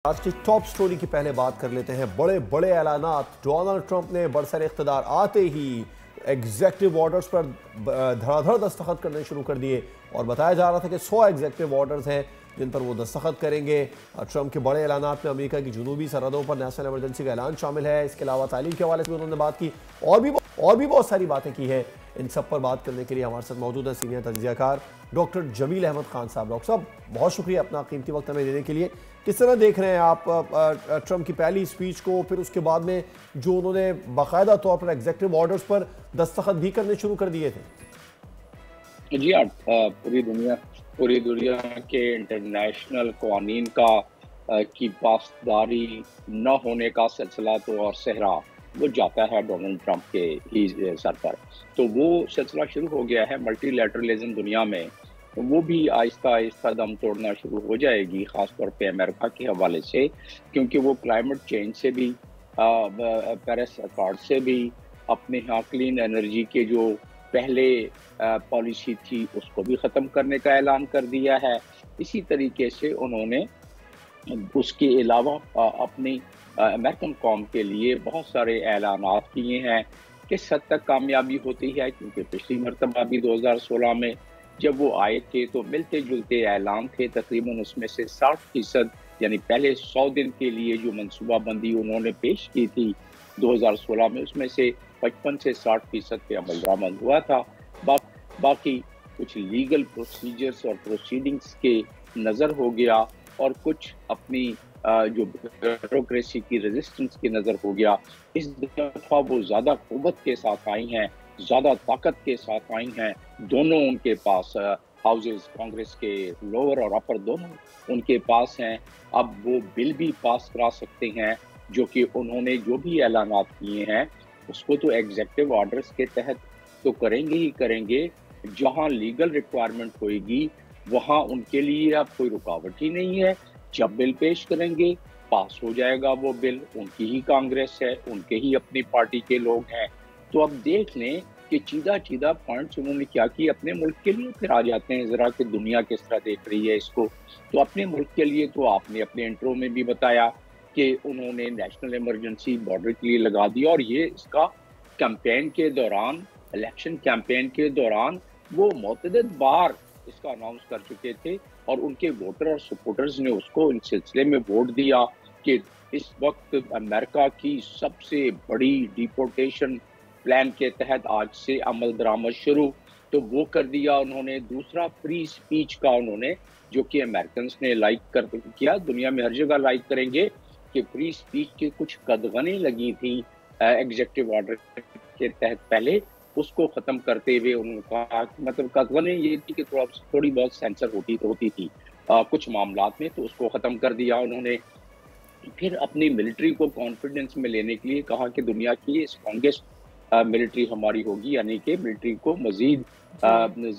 آج کی top story کی پہلے بات کر لیتے ہیں۔ بڑے بڑے اعلانات ڈونلڈ ٹرمپ نے برسر اقتدار آتے ہی ایگزیکٹو آرڈرز پر دھڑا دھڑ دستخط کرنے شروع کر دیے اور بتایا جا رہا تھا کہ 100 ایگزیکٹو آرڈرز ہیں جن پر وہ دستخط کریں گے۔ ٹرمپ کے بڑے اعلانات میں امریکہ کی جنوبی سرحدوں پر نیشنل ایمرجنسی کا اعلان شامل ہے۔ اس کے علاوہ تعلیم کے حوالے سے بھی انہوں نے بات کی اور بھی بہت ساری باتیں کی ہیں۔ ان سب پر بات کرنے کے لیے ہمارے ساتھ موجود ہے سینئر تجزیہ کار ڈاکٹر جمیل احمد خان صاحب۔ ڈاکٹر صاحب بہت شکریہ اپنا قیمتی وقت ہمیں دینے کے لیے۔ کس طرح دیکھ رہے ہیں آپ ٹرمپ کی پہلی اسپیچ کو، پھر اس کے بعد میں جو انہوں نے باقاعدہ طور پر ایگزیکٹو آرڈرز پر دستخط بھی کرنے شروع کر دیے تھے؟ جی ہاں، پوری دنیا کے انٹرنیشنل قوانین کی پاسداری نہ ہونے کا سلسلہ تو اور صحرا وہ جاتا ہے ڈونلڈ ٹرمپ کے ہی سر پر۔ تو وہ سلسلہ شروع ہو گیا ہے ملٹی لیٹرلزم دنیا میں، وہ بھی آہستہ آہستہ دم توڑنا شروع ہو جائے گی، خاص طور پہ امریکہ کے حوالے سے، کیونکہ وہ کلائمیٹ چینج سے بھی، پیرس اکارڈ سے بھی، اپنے ہاں کلین انرجی کے جو پہلے پالیسی تھی اس کو بھی ختم کرنے کا اعلان کر دیا ہے۔ اسی طریقے سے انہوں نے اس کے علاوہ اپنی امریکن قوم کے لیے بہت سارے اعلانات کیے ہیں۔ کس حد تک کامیابی ہوتی ہے، کیونکہ پچھلی مرتبہ بھی 2016 میں جب وہ آئے تھے تو ملتے جلتے اعلان تھے، تقریباً اس میں سے 60% یعنی پہلے 100 دن کے لیے جو منصوبہ بندی انہوں نے پیش کی تھی 2016 میں، اس میں سے 55 سے 60% پہ عمل درآمد ہوا تھا۔ باقی کچھ لیگل پروسیجرز اور پروسیڈنگز کے نظر ہو گیا اور کچھ اپنی جو بیوروکریسی کی ریزسٹنس کی نظر ہو گیا۔ اس دفعہ وہ زیادہ قوت کے ساتھ آئی ہیں، زیادہ طاقت کے ساتھ آئی ہیں، دونوں ان کے پاس ہاؤسز، کانگریس کے لوور اور اپر دونوں ان کے پاس ہیں۔ اب وہ بل بھی پاس کرا سکتے ہیں جو کہ انہوں نے جو بھی اعلانات کیے ہیں اس کو تو ایگزیکٹو آرڈرز کے تحت تو کریں گے ہی کریں گے۔ جہاں لیگل ریکوائرمنٹ ہوئے گی وہاں ان کے لیے اب کوئی رکاوٹ ہی نہیں ہے۔ جب بل پیش کریں گے پاس ہو جائے گا وہ بل، ان کی ہی کانگریس ہے، ان کے ہی اپنی پارٹی کے لوگ ہیں۔ تو اب دیکھ لیں کہ چیدہ پوائنٹس انہوں نے کیا کی اپنے ملک کے لیے۔ پھر آ جاتے ہیں ذرا کہ دنیا کس طرح دیکھ رہی ہے اس کو۔ تو اپنے ملک کے لیے تو آپ نے اپنے انٹرو میں بھی بتایا کہ انہوں نے نیشنل ایمرجنسی بارڈر کے لیے لگا دیا، اور یہ اس کا کیمپین کے دوران، الیکشن کیمپین کے دوران وہ متعدد بار اس کا اناؤنس کر چکے تھے، اور ان کے ووٹر اور سپورٹرز نے اس کو ان سلسلے میں ووٹ دیا کہ اس وقت امریکہ کی سب سے بڑی ڈیپورٹیشن پلان کے تحت آج سے عمل درآمد شروع، تو وہ کر دیا انہوں نے۔ دوسرا فری سپیچ کا انہوں نے، جو کہ امریکنز نے لائک کیا، دنیا میں ہر جگہ لائک کریں گے، کہ فری سپیچ کی کچھ قدغنیں لگی تھیں ایگزیکٹو آرڈر کے تحت پہلے، اس کو ختم کرتے ہوئے انہوں نے کہا، مطلب قدغنیں یہ تھی کہ تھوڑی بہت سینسر ہوتی تھی کچھ معاملات میں، تو اس کو ختم کر دیا انہوں نے۔ پھر اپنی ملٹری کو کانفیڈنس میں لینے کے لیے کہا کہ دنیا کی اسٹرانگسٹ ملٹری ہماری ہوگی، یعنی کہ ملٹری کو مزید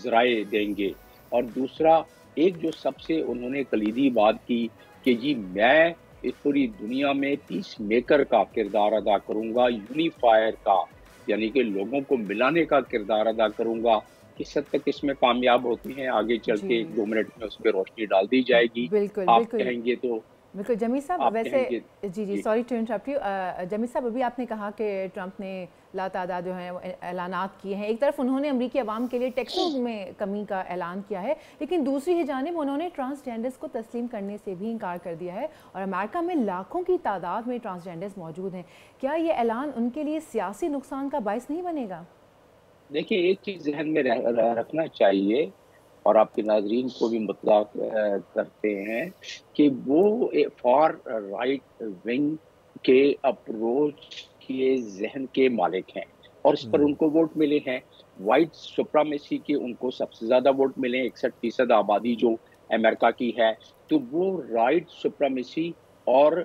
ذرائع دیں گے۔ اور دوسرا ایک جو سب سے انہوں نے کلیدی بات کی کہ جی میں اس پوری دنیا میں پیس میکر کا کردار ادا کروں گا، یونیفائر کا، یعنی کہ لوگوں کو ملانے کا کردار ادا کروں گا۔ کس حد تک اس میں کامیاب ہوتی ہیں آگے چل کے 2 منٹ میں اس پہ روشنی ڈال دی جائے گی۔ آپ کہیں گے تو بالکل جمیل صاحب، ویسے جی سوری ٹو انٹرپٹ یو، جمیل صاحب ابھی آپ نے کہا کہ ٹرمپ نے لاتعداد جو ہیں اعلانات کیے ہیں۔ ایک طرف انہوں نے امریکی عوام کے لیے ٹیکسوں میں کمی کا اعلان کیا ہے، لیکن دوسری ہی جانب انہوں نے ٹرانسجینڈرز کو تسلیم کرنے سے بھی انکار کر دیا ہے، اور امریکہ میں لاکھوں کی تعداد میں ٹرانسجینڈرز موجود ہیں۔ کیا یہ اعلان ان کے لیے سیاسی نقصان کا باعث نہیں بنے گا؟ دیکھیں ایک چیز ذہن میں رکھنا چاہیے، اور آپ کے ناظرین کو بھی مطلع کرتے ہیں کہ وہ فار رائٹ ونگ کے اپروچ کے ذہن کے مالک ہیں، اور اس پر ان کو ووٹ ملے ہیں۔ وائٹ سپرامیسی کے ان کو سب سے زیادہ ووٹ ملے، 61% آبادی جو امریکہ کی ہے۔ تو وہ رائٹ سپرامیسی اور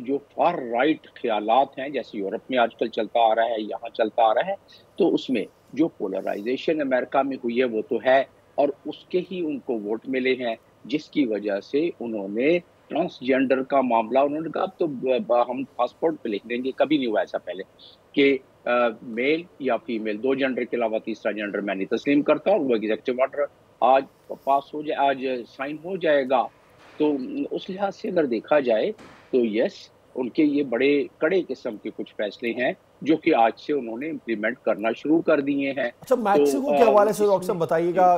جو فار رائٹ خیالات ہیں، جیسے یورپ میں آج کل چلتا آ رہا ہے، یہاں چلتا آ رہا ہے، تو اس میں جو پولرائزیشن امریکہ میں ہوئی ہے وہ تو ہے، اور اس کے ہی ان کو ووٹ ملے ہیں، جس کی وجہ سے انہوں نے ٹرانسجینڈر کا معاملہ، انہوں نے کہا اب تو ہم پاسپورٹ پہ لکھ دیں گے، کبھی نہیں ہوا ایسا پہلے کہ میل یا فیمیل، 2 جنڈر کے علاوہ تیسرا جنڈر میں نہیں تسلیم کرتا، اور وہ ایگزیکٹو آرڈر آج پاس ہو جائے، آج سائن ہو جائے گا۔ تو اس لحاظ سے اگر دیکھا جائے تو یس ان کے یہ بڑے کڑے قسم کے کچھ فیصلے ہیں جو کہ آج سے انہوں نے امپلیمنٹ کرنا شروع کر دیے ہیں. اچھا میکسیکو کے حوالے سے ڈاکٹر صاحب بتائیے گا،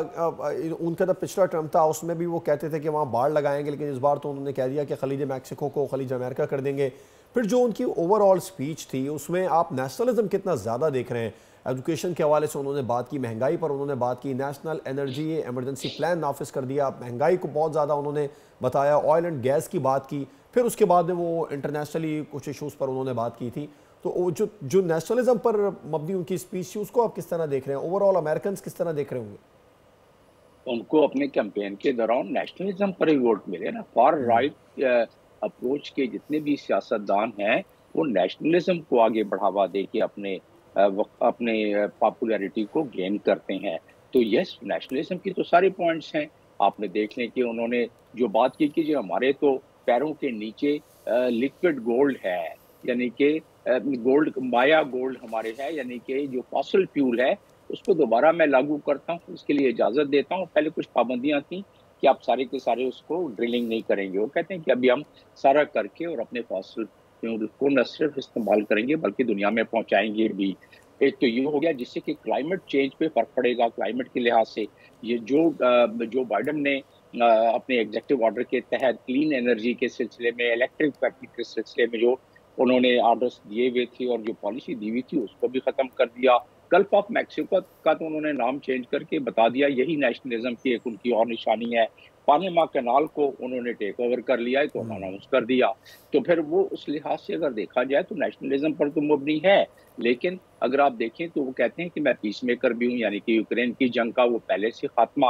ان کا پچھلا ٹرم تھا اس میں بھی وہ کہتے تھے کہ وہاں باڑ لگائیں گے، لیکن اس بار تو انہوں نے کہہ دیا کہ خلیج میکسیکو کو خلیج امریکہ کر دیں گے. پھر جو ان کی اوور آل سپیچ تھی اس میں آپ نیشنلزم کتنا زیادہ دیکھ رہے ہیں؟ ایجوکیشن کے حوالے سے انہوں نے بات کی، مہنگائی پر انہوں نے بات کی، نیشنل انرجی ایمرجنسی پلان نافذ کر دیا، مہنگائی کو بہت زیادہ انہوں نے بتایا، آئل اینڈ گیس کی بات کی، پھر اس کے بعد میں وہ انٹرنیشنلی کچھ ایشوز پر انہوں نے بات کی تھی. تو جو نیشنلزم پر مبنی ان کی سپیچ تھی اس کو آپ کس طرح دیکھ رہے ہیں؟ اوور آل امریکنز کس طرح دیکھ رہے ہوں گے؟ ان کو اپنے کیمپین کے دوران نیشنلزم پر ہی ووٹ ملے نا. فار رائٹ اپروچ کے جتنے بھی سیاستدان ہیں وہ نیشنلزم کو آگے بڑھاوا دے کے اپنے پاپولیرٹی کو گین کرتے ہیں. تو یس نیشنلزم کی تو سارے پوائنٹس ہیں. آپ نے دیکھ لیں کہ انہوں نے جو بات کی کہ جو ہمارے تو پیروں کے نیچے لیکوڈ گولڈ ہے، یعنی کہ گولڈ مایا گولڈ ہمارے ہے، یعنی کہ جو فاسل فیول ہے اس کو دوبارہ میں لاگو کرتا ہوں، اس کے لیے اجازت دیتا ہوں. پہلے کچھ پابندیاں تھیں کہ آپ سارے کے سارے اس کو ڈرلنگ نہیں کریں گے. وہ کہتے ہیں کہ ابھی ہم سارا کر کے اور اپنے فاسل فیول کو نہ صرف استعمال کریں گے بلکہ دنیا میں پہنچائیں گے بھی. ایک تو یہ ہو گیا جس سے کہ کلائمیٹ چینج پہ فرق پڑے گا. کلائمیٹ کے لحاظ سے یہ جو بائیڈن نے اپنے ایگزیکٹو آرڈر کے تحت کلین انرجی کے سلسلے میں، الیکٹرک ویکل کے سلسلے میں جو انہوں نے آرڈرز دیے ہوئے تھے اور جو پالیسی دی ہوئی تھی اس کو بھی ختم کر دیا. گلف آف میکسیکو کا تو انہوں نے نام چینج کر کے بتا دیا، یہی نیشنلزم کی ایک ان کی اور نشانی ہے. پاناما کینال کو انہوں نے ٹیک اوور کر لیا ہے تو اناؤنس کر دیا. تو پھر وہ اس لحاظ سے اگر دیکھا جائے تو نیشنلزم پر تو مبنی ہے، لیکن اگر آپ دیکھیں تو وہ کہتے ہیں کہ میں پیس میکر بھی ہوں، یعنی کہ یوکرین کی جنگ کا وہ پہلے سے خاتمہ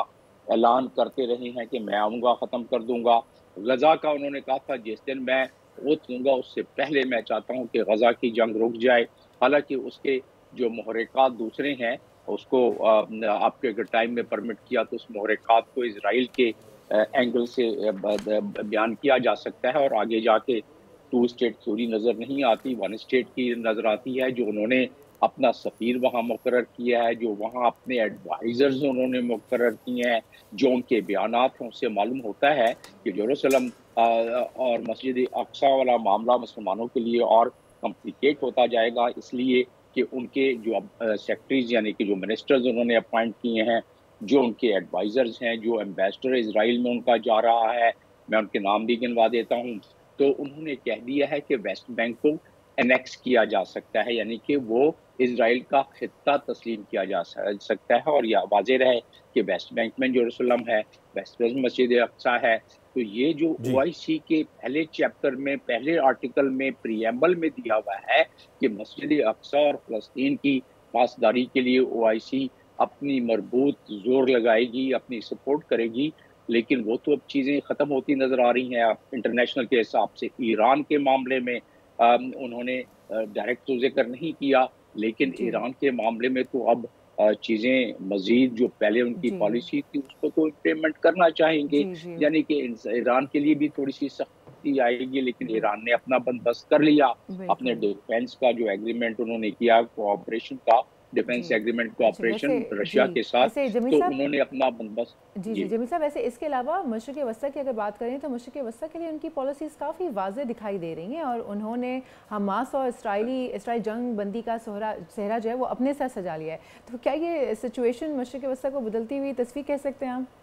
اعلان کرتے رہے ہیں کہ میں آؤں گا، ختم کر دوں گا. غزہ کا انہوں نے کہا تھا جس دن میں اوت لوں گا اس سے پہلے میں چاہتا ہوں کہ غزہ کی جنگ رک جائے. حالانکہ اس کے جو محرکات دوسرے ہیں اس کو آپ کے اگر ٹائم میں پرمٹ کیا تو اس محرکات کو اسرائیل کے اینگل سے بیان کیا جا سکتا ہے، اور آگے جا کے 2 اسٹیٹ تھیوری نظر نہیں آتی، 1 اسٹیٹ کی نظر آتی ہے. جو انہوں نے اپنا سفیر وہاں مقرر کیا ہے، جو وہاں اپنے ایڈوائزرز انہوں نے مقرر کیے ہیں، جو ان کے بیانات ہیں، اس سے معلوم ہوتا ہے کہ یروشلم اور مسجد اقصی والا معاملہ مسلمانوں کے لیے اور کمپلیکیٹ ہوتا جائے گا، اس لیے کہ ان کے جو سیکٹریز یعنی کہ جو منسٹرز انہوں نے اپوائنٹ کیے ہیں، جو ان کے ایڈوائزرز ہیں، جو ایمبیسڈر اسرائیل میں ان کا جا رہا ہے، میں ان کے نام بھی گنوا دیتا ہوں. تو انہوں نے کہہ دیا ہے کہ ویسٹ بینک کو انیکس کیا جا سکتا ہے، یعنی کہ وہ اسرائیل کا خطہ تسلیم کیا جا سکتا ہے. اور یہ واضح رہے کہ ویسٹ بینک میں یروشلم ہے، ویسٹ بینک مسجد اقصی ہے. تو یہ جو او آئی سی کے پہلے چیپٹر میں پہلے آرٹیکل میں پریمبل میں دیا ہوا ہے کہ مسجد اقصی اور فلسطین کی پاسداری کے لیے او آئی سی اپنی مربوط زور لگائے گی، اپنی سپورٹ کرے گی، لیکن وہ تو اب چیزیں ختم ہوتی نظر آ رہی ہیں. انٹرنیشنل کے حساب سے ایران کے معاملے میں انہوں نے ڈائریکٹ تو ذکر نہیں کیا، لیکن ایران کے معاملے میں تو اب چیزیں مزید جو پہلے ان کی پالیسی تھی اس کو تو امپلیمنٹ کرنا چاہیں گے. یعنی کہ ایران کے لیے بھی تھوڑی سی سختی آئے گی، لیکن ایران نے اپنا بندوبست کر لیا. اپنے ڈیفینس کا جو ایگریمنٹ انہوں نے کیا کوآپریشن کا، ڈیفینس ایگریمنٹ کوآپریشن رشیا کے ساتھ، تو انہوں نے اپنا بندوبست. جی جمیل صاحب، ویسے اس کے علاوہ مشرق وسطی کی اگر بات کریں تو مشرق وسطی کے لیے ان کی پالیسیز کافی واضح دکھائی دے رہی ہیں، اور انہوں نے حماس اور اسرائیل جنگ بندی کا صحرا جو ہے وہ اپنے ساتھ سجا لیا ہے. تو کیا یہ سچویشن مشرق وسطی کو بدلتی ہوئی تصویر کہہ سکتے ہیں آپ؟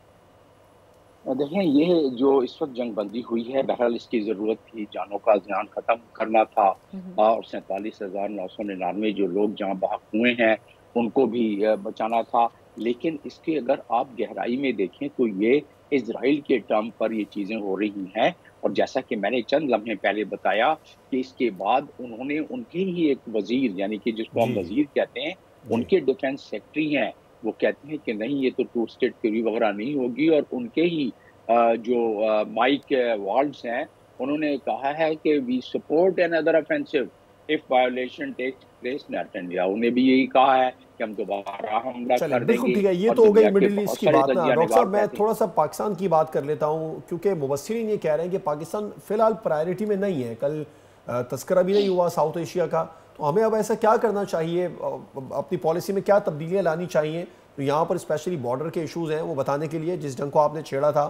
دیکھیں یہ جو اس وقت جنگ بندی ہوئی ہے، بہرحال اس کی ضرورت تھی، جانوں کا زیان ختم کرنا تھا، اور 47,999 جو لوگ جہاں بحق ہوئے ہیں ان کو بھی بچانا تھا. لیکن اس کے اگر آپ گہرائی میں دیکھیں تو یہ اسرائیل کے ٹرم پر یہ چیزیں ہو رہی ہیں. اور جیسا کہ میں نے چند لمحے پہلے بتایا کہ اس کے بعد انہوں نے ان کے ہی ایک وزیر، یعنی کہ جس کو ہم وزیر کہتے ہیں، ان کے ڈیفینس سیکٹری ہیں، وہ کہتے ہیں کہ نہیں یہ تو 2 اسٹیٹ تھیوری وغیرہ نہیں ہوگی. اور ان کے ہی جو مائک والڈز ہیں انہوں نے کہا ہے کہ we support any other offensive of violation takes place. Netanyahu نے بھی یہی کہا ہے کہ ہم دوبارہ حملہ کر دیں گے. ٹھیک ہے، یہ تو ہو گئی مڈل ایسٹ کی بات. ڈاکٹر صاحب میں تھوڑا سا پاکستان کی بات کر لیتا ہوں، کیونکہ مبصرین یہ کہہ رہے ہیں کہ پاکستان فی الحال پرائرٹی میں نہیں ہے. کل تذکرہ بھی نہیں ہوا ساؤتھ ایشیا کا، تو ہمیں اب ایسا کیا کرنا چاہیے، اپنی پالیسی میں کیا تبدیلیاں لانی چاہیے؟ تو یہاں پر اسپیشلی بارڈر کے ایشوز ہیں وہ بتانے کے لیے، جس جنگ کو آپ نے چھیڑا تھا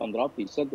15%